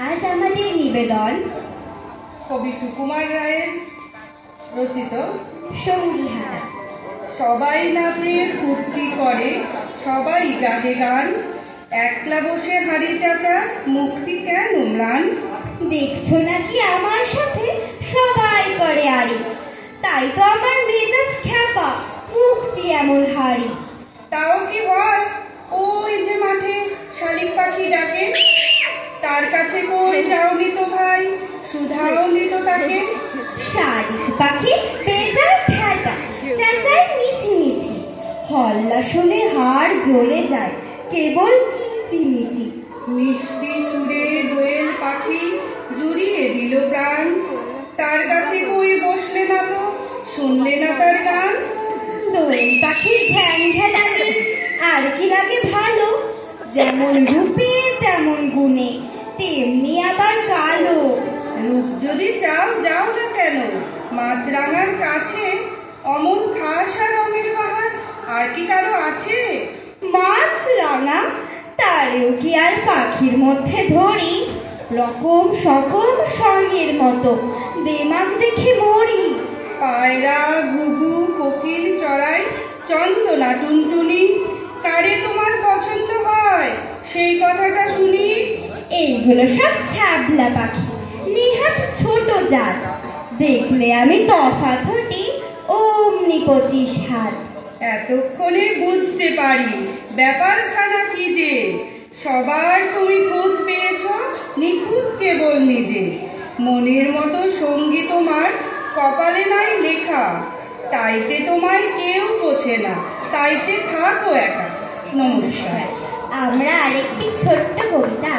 আজ আমাদের নিবেদন কবি সুকুমার রায়ের রচিত সঙ্গীহারা। সবাই নাচে ফুর্তি করে, সবাই গাহে গান, একলা বসে হাড়ি চাচা, মুক্তি কেন ম্লান? দেখছো নাকি আমার সাথে সবাই করে আড়ি, তাই তো আমার মেজাজ খ্যাপা, মুখটি এমন হাড়ি। তাও কি হয়, ওই যে মাঠে শালিক পাখি ডাকে, তার কাছে কই যাওনি তো ভাই, সুধাও নিত তাকে। শালিক পাখি বেজায় ঠেকা, চেঁচায় মিছি মিছি, হল্লা শুনে হাড় জ্বলে যায়, কেবল কিচিমিচি। মিষ্টি সুরে দোয়েল পাখি জুড়িয়ে দিল প্রাণ, তার কাছে কই বসলে না তো, শুনলে না তার গান। দোয়েল পাখির ঘ্যান ঘ্যানানি আর কি লাগে ভালো, যেমন রূপে তেমন গুণে, তেমনি আবার কালো। রূপ যদি চাও যাও না কেন, মাছরাঙার কাছে অমন খাসা রঙের বাহার আর কি কারো আছে? মাছ রাঙা তারেও কি আর পাখির মধ্যে ধরি, রকম সকম সঙ্গের মতো দেমাগ দেখে মরি। পায়রা ঘুঘু কোকিল চড়াই চন্দনা টুনটুনি, কারে তোমার পছন্দ হয় সেই কথাটা শুনি। এইগুলো সব ছ্যাবলা পাখি, নেহাত ছোট জাত, দেখলে আমি তফাৎ হটি অমনি 25 হাত। এতক্ষণে বুঝতে পারি ব্যাপারখানা কি যে, সবার তুমি খোঁজ পেয়েছ নিখুঁত কেবল নিজে। মনের মতো সঙ্গী তোমার কপালে নাই লেখা, তাইতে তোমায় কেউ পোছে না, তাইতে থাকো একা। নমস্কার। আমরা আরেকটি ছোট্ট কবিতা